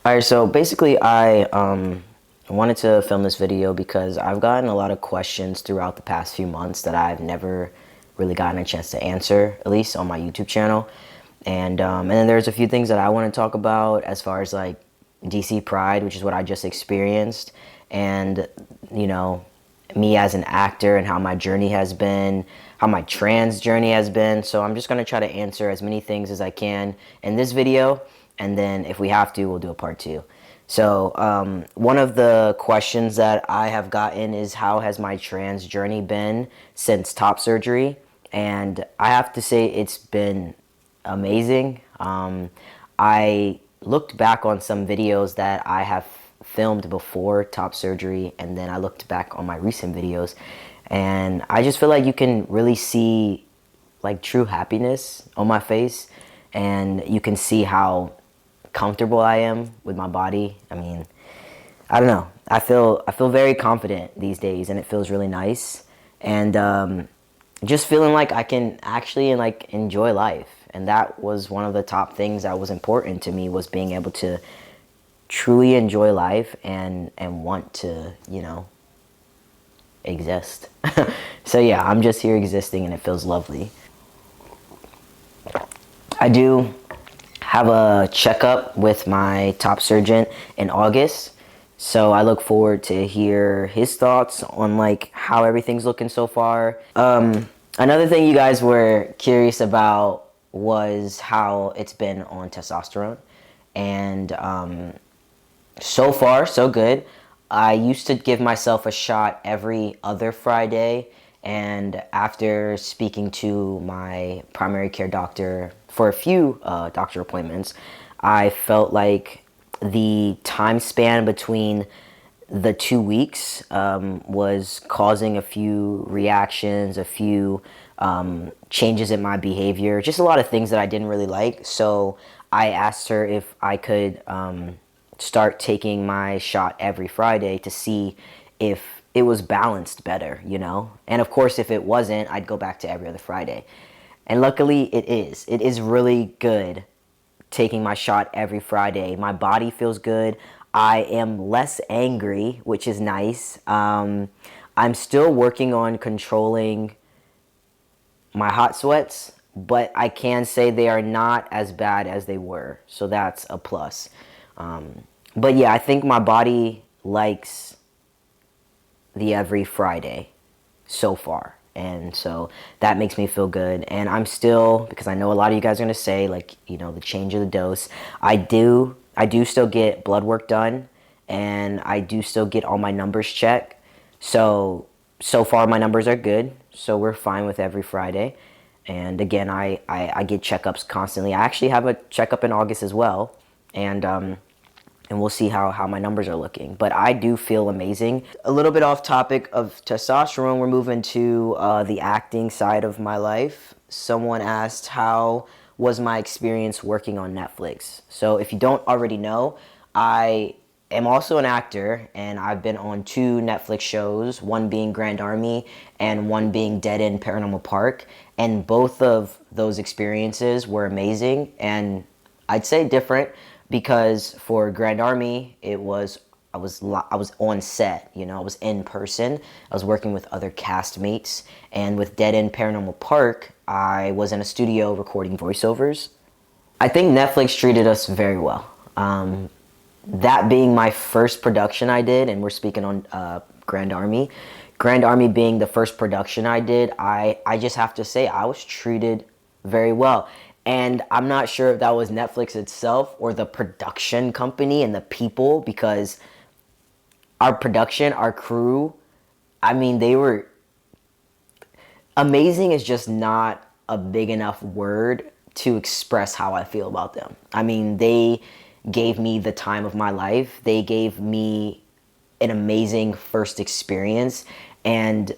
All right, so basically, I wanted to film this video because I've gotten a lot of questions throughout the past few months that I've never really gotten a chance to answer, at least on my YouTube channel. And then there's a few things that I want to talk about as far as like DC Pride, which is what I just experienced, and you know, me as an actor and how my journey has been, how my trans journey has been. So I'm just gonna try to answer as many things as I can in this video, and then if we have to, we'll do a part two. So one of the questions that I have gotten is how has my trans journey been since top surgery? And I have to say it's been amazing. I looked back on some videos that I have filmed before top surgery, and then I looked back on my recent videos, and I just feel like you can really see like true happiness on my face, and you can see how comfortable I am with my body. I mean, I don't know. I feel very confident these days, and it feels really nice. And just feeling like I can actually like enjoy life. And that was one of the top things that was important to me, was being able to truly enjoy life and want to, exist. So yeah, I'm just here existing and it feels lovely. I do have a checkup with my top surgeon in August. So I look forward to hear his thoughts on like how everything's looking so far. Another thing you guys were curious about was how it's been on testosterone. And so far, so good. I used to give myself a shot every other Friday, and after speaking to my primary care doctor for a few doctor appointments, I felt like the time span between the 2 weeks was causing a few reactions, a few changes in my behavior, just a lot of things that I didn't really like. So I asked her if I could start taking my shot every Friday to see if it was balanced better, you know? And of course, if it wasn't, I'd go back to every other Friday. And luckily, it is. It is really good taking my shot every Friday. My body feels good. I am less angry, which is nice. I'm still working on controlling my hot sweats, but I can say they are not as bad as they were. So that's a plus. But yeah, I think my body likes the every Friday so far. And so that makes me feel good. And I'm still, because I know a lot of you guys are going to say, like, the change of the dose. I do still get blood work done, and I do still get all my numbers checked. So far my numbers are good. So we're fine with every Friday. And again, I get checkups constantly. I actually have a checkup in August as well. And we'll see how my numbers are looking. But I do feel amazing. A little bit off topic of testosterone, we're moving to the acting side of my life. Someone asked how was my experience working on Netflix. So if you don't already know, I am also an actor, and I've been on two Netflix shows, one being Grand Army and one being Dead End Paranormal Park. And both of those experiences were amazing, and I'd say different, because for Grand Army, I was on set, I was in person. I was working with other castmates, and with Dead End Paranormal Park, I was in a studio recording voiceovers. I think Netflix treated us very well. That being my first production I did, and we're speaking on Grand Army. Grand Army being the first production I did, I just have to say I was treated very well. And I'm not sure if that was Netflix itself or the production company and the people, because our production, our crew, I mean, they were amazing is just not a big enough word to express how I feel about them. I mean, they gave me the time of my life. They gave me an amazing first experience, and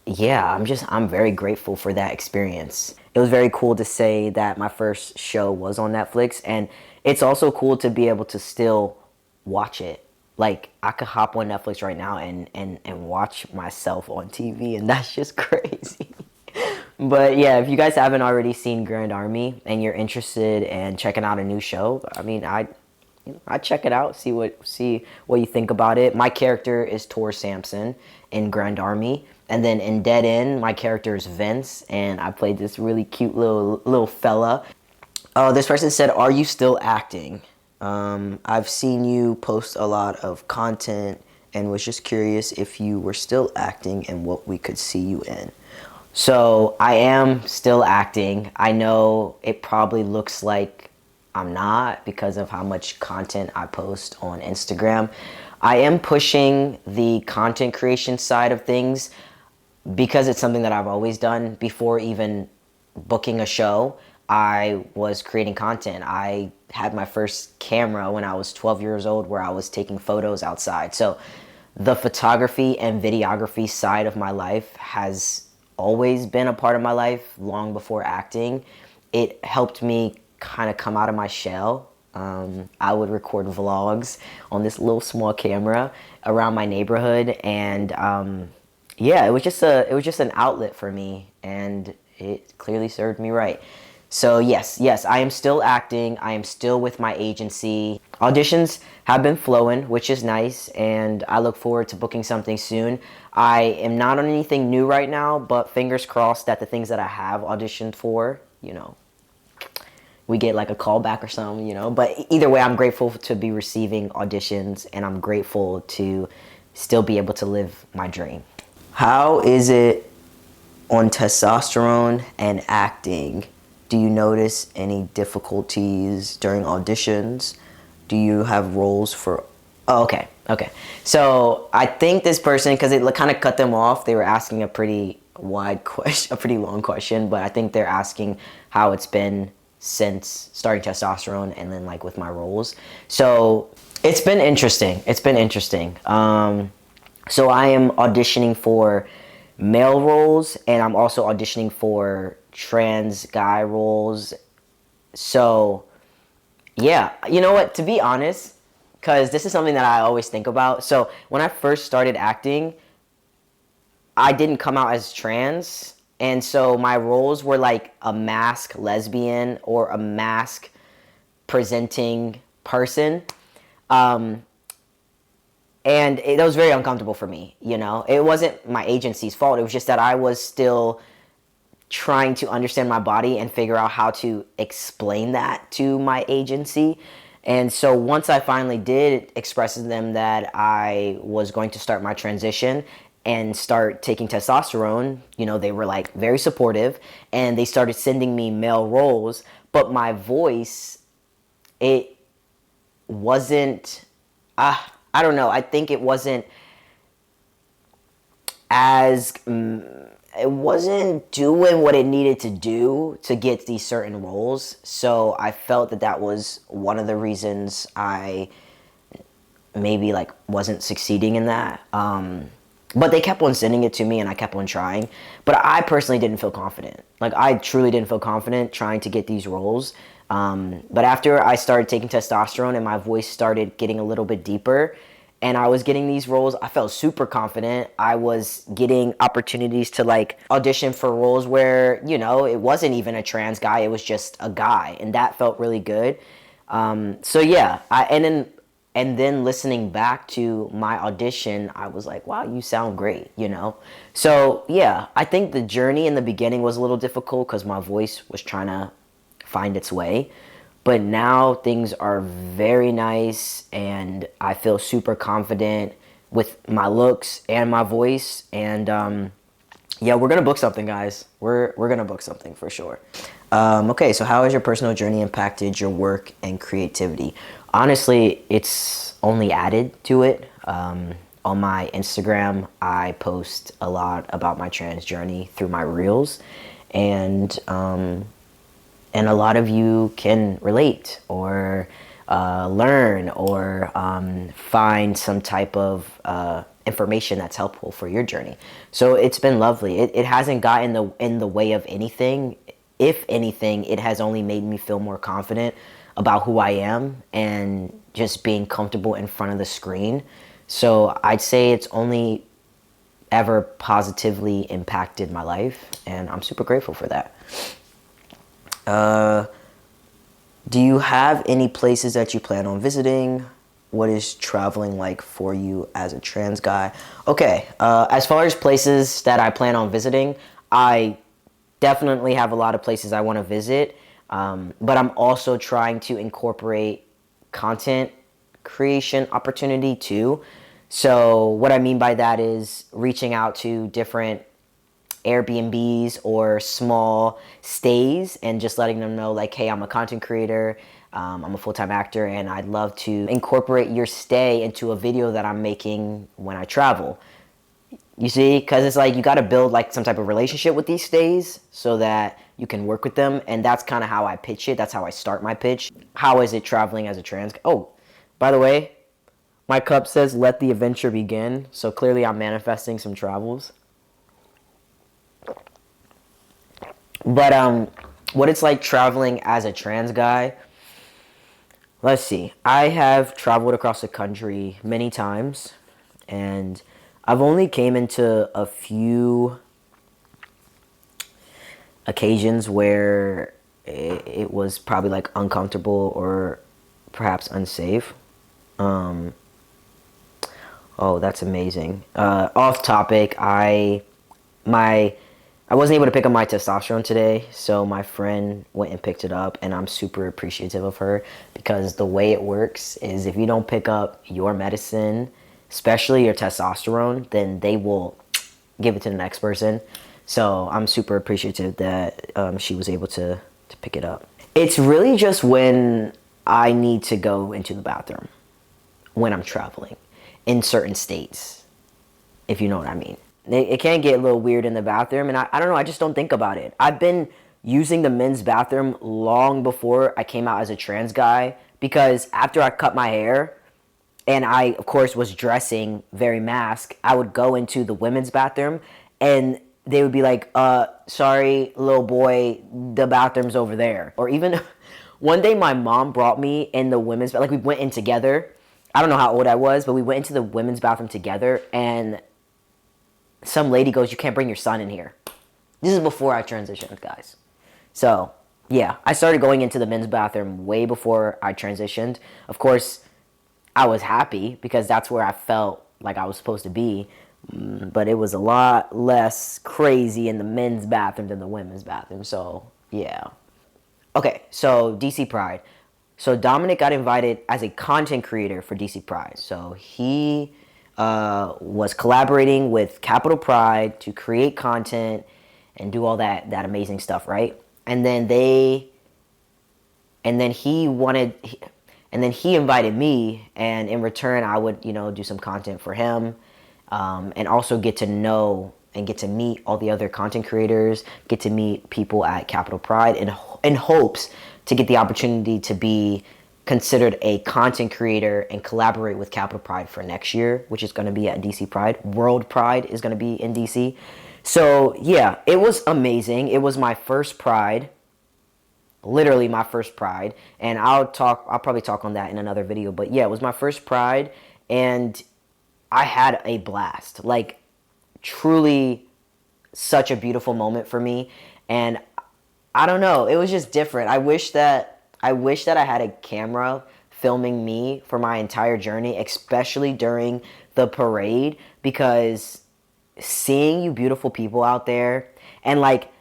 yeah, I'm very grateful for that experience. It was very cool to say that my first show was on Netflix, and it's also cool to be able to still watch it. Like, I could hop on Netflix right now and watch myself on TV, and that's just crazy. But yeah, if you guys haven't already seen Grand Army and you're interested in checking out a new show, I mean, I check it out, see what you think about it. My character is Tor Sampson in Grand Army, and then in Dead End, my character is Vince, and I played this really cute little fella. This person said, "Are you still acting?" I've seen you post a lot of content and was just curious if you were still acting and what we could see you in. So I am still acting. I know it probably looks like I'm not because of how much content I post on Instagram. I am pushing the content creation side of things because it's something that I've always done before even booking a show. I was creating content. I had my first camera when I was 12 years old where I was taking photos outside. So the photography and videography side of my life has always been a part of my life long before acting. It helped me kind of come out of my shell. I would record vlogs on this little small camera around my neighborhood, and yeah, it was just an outlet for me, and it clearly served me right. So yes, I am still acting. I am still with my agency. Auditions have been flowing, which is nice, and I look forward to booking something soon. I am not on anything new right now, but fingers crossed that the things that I have auditioned for, we get like a callback or something. But either way, I'm grateful to be receiving auditions, and I'm grateful to still be able to live my dream. How is it on testosterone and acting? Do you notice any difficulties during auditions? Do you have roles for... Oh, okay. So I think this person, because it kind of cut them off, they were asking a pretty wide question, a pretty long question, but I think they're asking how it's been since starting testosterone and then like with my roles. So it's been interesting. So I am auditioning for male roles, and I'm also auditioning for trans guy roles. So yeah, you know what, to be honest, because this is something that I always think about. So when I first started acting, I didn't come out as trans, and so my roles were like a mask lesbian or a mask presenting person. And that was very uncomfortable for me. It wasn't my agency's fault. It was just that I was still trying to understand my body and figure out how to explain that to my agency. And so once I finally did express to them that I was going to start my transition and start taking testosterone, they were like very supportive, and they started sending me male roles, but my voice, it wasn't, I don't know, I think it wasn't as, it wasn't doing what it needed to do to get these certain roles. So I felt that was one of the reasons I maybe like wasn't succeeding in that. But they kept on sending it to me, and I kept on trying. But I personally didn't feel confident. Like, I truly didn't feel confident trying to get these roles. But after I started taking testosterone and my voice started getting a little bit deeper, and I was getting these roles, I felt super confident. I was getting opportunities to like audition for roles where, it wasn't even a trans guy, it was just a guy, and that felt really good. So yeah, and then listening back to my audition, I was like, wow, you sound great, So yeah, I think the journey in the beginning was a little difficult because my voice was trying to find its way. But now things are very nice, and I feel super confident with my looks and my voice. And yeah, we're gonna book something, guys. We're gonna book something for sure. Okay, so how has your personal journey impacted your work and creativity? Honestly, it's only added to it. On my Instagram, I post a lot about my trans journey through my reels, and a lot of you can relate or learn or find some type of information that's helpful for your journey. So it's been lovely. It hasn't gotten in the way of anything. If anything, it has only made me feel more confident about who I am and just being comfortable in front of the screen. So I'd say it's only ever positively impacted my life, and I'm super grateful for that. Do you have any places that you plan on visiting? What is traveling like for you as a trans guy? Okay, as far as places that I plan on visiting, I definitely have a lot of places I want to visit, but I'm also trying to incorporate content creation opportunity too. So, what I mean by that is reaching out to different Airbnbs or small stays and just letting them know, like, hey, I'm a content creator, I'm a full time actor, and I'd love to incorporate your stay into a video that I'm making when I travel. You see, because it's like you got to build like some type of relationship with these stays so that you can work with them, and that's kind of how I pitch it. That's how I start my pitch. How is it traveling as a trans? Oh, by the way, my cup says "Let the adventure begin," so clearly I'm manifesting some travels. But what it's like traveling as a trans guy. Let's see. I have traveled across the country many times, and I've only came into a few occasions where it was probably like uncomfortable or perhaps unsafe. Um, oh, that's amazing. Off topic, my I wasn't able to pick up my testosterone today, so my friend went and picked it up, and I'm super appreciative of her because the way it works is if you don't pick up your medicine, especially your testosterone, then they will give it to the next person. So I'm super appreciative that she was able to pick it up. It's really just when I need to go into the bathroom when I'm traveling in certain states, if you know what I mean. It can get a little weird in the bathroom, and I don't know, I just don't think about it. I've been using the men's bathroom long before I came out as a trans guy because after I cut my hair, and I, of course, was dressing very masked, I would go into the women's bathroom and they would be like, sorry, little boy, the bathroom's over there. Or even one day my mom brought me in the women's, like we went in together. I don't know how old I was, but we went into the women's bathroom together and some lady goes, you can't bring your son in here. This is before I transitioned, guys. So, yeah, I started going into the men's bathroom way before I transitioned. Of course, I was happy because that's where I felt like I was supposed to be. But it was a lot less crazy in the men's bathroom than the women's bathroom. So, yeah. Okay, so DC Pride. So Dominic got invited as a content creator for DC Pride. So he was collaborating with Capital Pride to create content and do all that amazing stuff, right? And then and then he wanted, and then he invited me, and in return, I would, do some content for him, and also get to know and get to meet all the other content creators, get to meet people at Capital Pride in hopes to get the opportunity to be considered a content creator and collaborate with Capital Pride for next year, which is going to be at DC Pride. World Pride is going to be in DC. So, yeah, it was amazing. It was my first Pride, literally my first Pride, and I'll probably talk on that in another video, but yeah, it was my first Pride, and I had a blast. Like, truly such a beautiful moment for me, and I don't know, it was just different. I wish that I had a camera filming me for my entire journey, especially during the parade, because seeing you beautiful people out there, and like,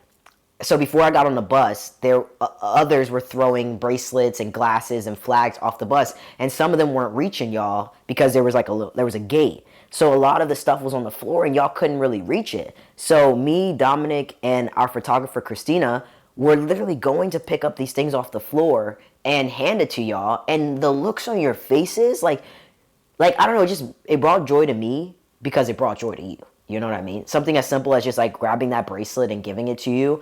so before I got on the bus, there others were throwing bracelets and glasses and flags off the bus, and some of them weren't reaching y'all because there was like there was a gate. So a lot of the stuff was on the floor and y'all couldn't really reach it. So me, Dominic, and our photographer Christina were literally going to pick up these things off the floor and hand it to y'all, and the looks on your faces, like I don't know, it brought joy to me because it brought joy to you. You know what I mean? Something as simple as just like grabbing that bracelet and giving it to you.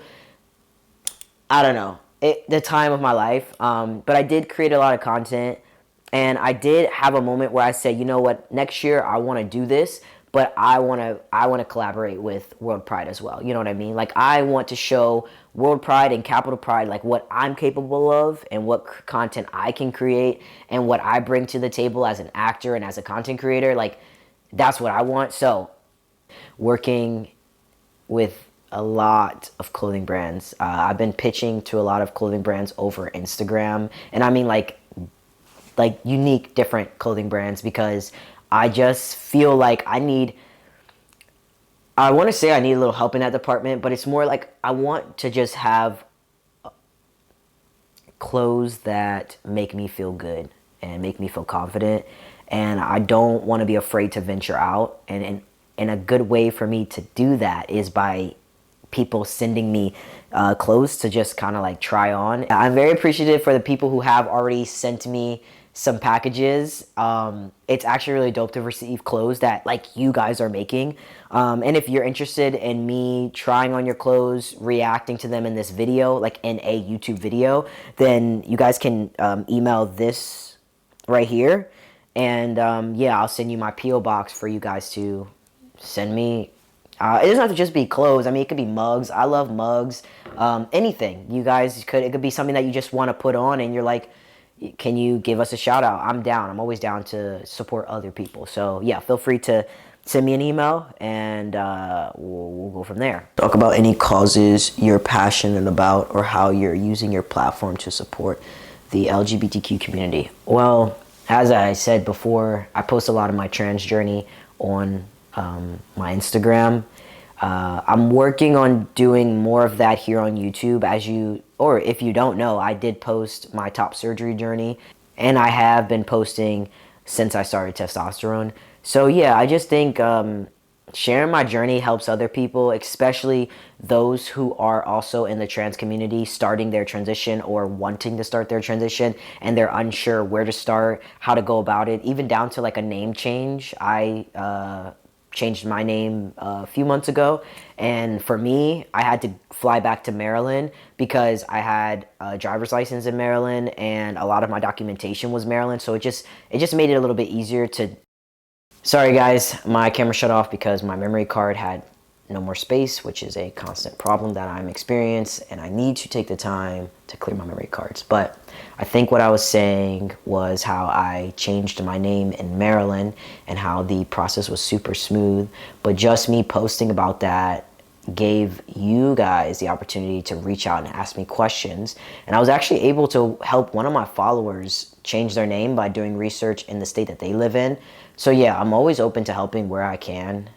I don't know, the time of my life. But I did create a lot of content, and I did have a moment where I said, you know what, next year I want to do this, but I want to collaborate with World Pride as well. You know what I mean? Like, I want to show World Pride and Capital Pride like what I'm capable of and what content I can create and what I bring to the table as an actor and as a content creator. Like, that's what I want. So working with a lot of clothing brands. I've been pitching to a lot of clothing brands over Instagram, and I mean like unique, different clothing brands, because I just feel like I want to say I need a little help in that department, but it's more like I want to just have clothes that make me feel good and make me feel confident. And I don't want to be afraid to venture out. And a good way for me to do that is by people sending me clothes to just kind of like try on. I'm very appreciative for the people who have already sent me some packages. It's actually really dope to receive clothes that like you guys are making. And if you're interested in me trying on your clothes, reacting to them in this video, like in a YouTube video, then you guys can email this right here. And yeah, I'll send you my P.O. box for you guys to send me. It doesn't have to just be clothes. I mean, it could be mugs. I love mugs. Anything. You guys could, it could be something that you just want to put on and you're like, can you give us a shout out? I'm down. I'm always down to support other people. So yeah, feel free to send me an email and we'll go from there. Talk about any causes you're passionate about or how you're using your platform to support the LGBTQ community. Well, as I said before, I post a lot of my trans journey on my Instagram. I'm working on doing more of that here on YouTube. Or if you don't know, I did post my top surgery journey, and I have been posting since I started testosterone. So yeah, I just think sharing my journey helps other people, especially those who are also in the trans community, starting their transition or wanting to start their transition, and they're unsure where to start, how to go about it, even down to like a name change. I changed my name a few months ago, and for me, I had to fly back to Maryland because I had a driver's license in Maryland and a lot of my documentation was Maryland, so it just made it a little bit easier to. Sorry guys, my camera shut off because my memory card had no more space, which is a constant problem that I'm experiencing, and I need to take the time to clear my memory cards. But I think what I was saying was how I changed my name in Maryland and how the process was super smooth, but just me posting about that gave you guys the opportunity to reach out and ask me questions. And I was actually able to help one of my followers change their name by doing research in the state that they live in. So yeah, I'm always open to helping where I can,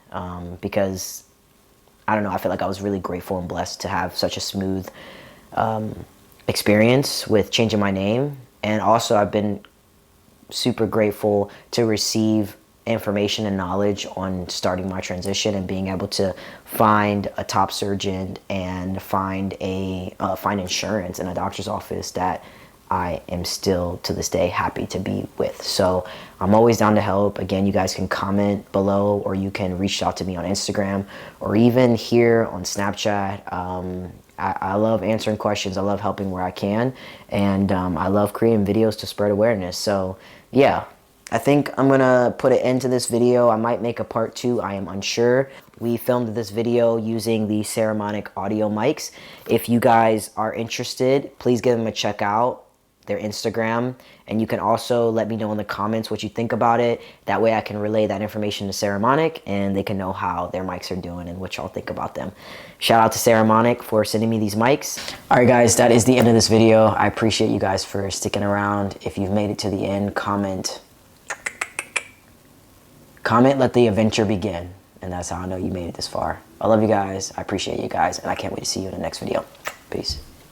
because I don't know, I feel like I was really grateful and blessed to have such a smooth experience with changing my name. And also I've been super grateful to receive information and knowledge on starting my transition and being able to find a top surgeon and find insurance in a doctor's office that I am still to this day happy to be with. So I'm always down to help. Again, you guys can comment below, or you can reach out to me on Instagram or even here on Snapchat. I love answering questions. I love helping where I can. And I love creating videos to spread awareness. So yeah, I think I'm gonna put an end to this video. I might make a part 2, I am unsure. We filmed this video using the Saramonic audio mics. If you guys are interested, please give them a check out, their Instagram, and you can also let me know in the comments what you think about it. That way I can relay that information to Saramonic and they can know how their mics are doing and what y'all think about them. Shout out to Saramonic for sending me these mics. Alright guys, that is the end of this video. I appreciate you guys for sticking around. If you've made it to the end, comment, let the adventure begin. And that's how I know you made it this far. I love you guys, I appreciate you guys, and I can't wait to see you in the next video. Peace.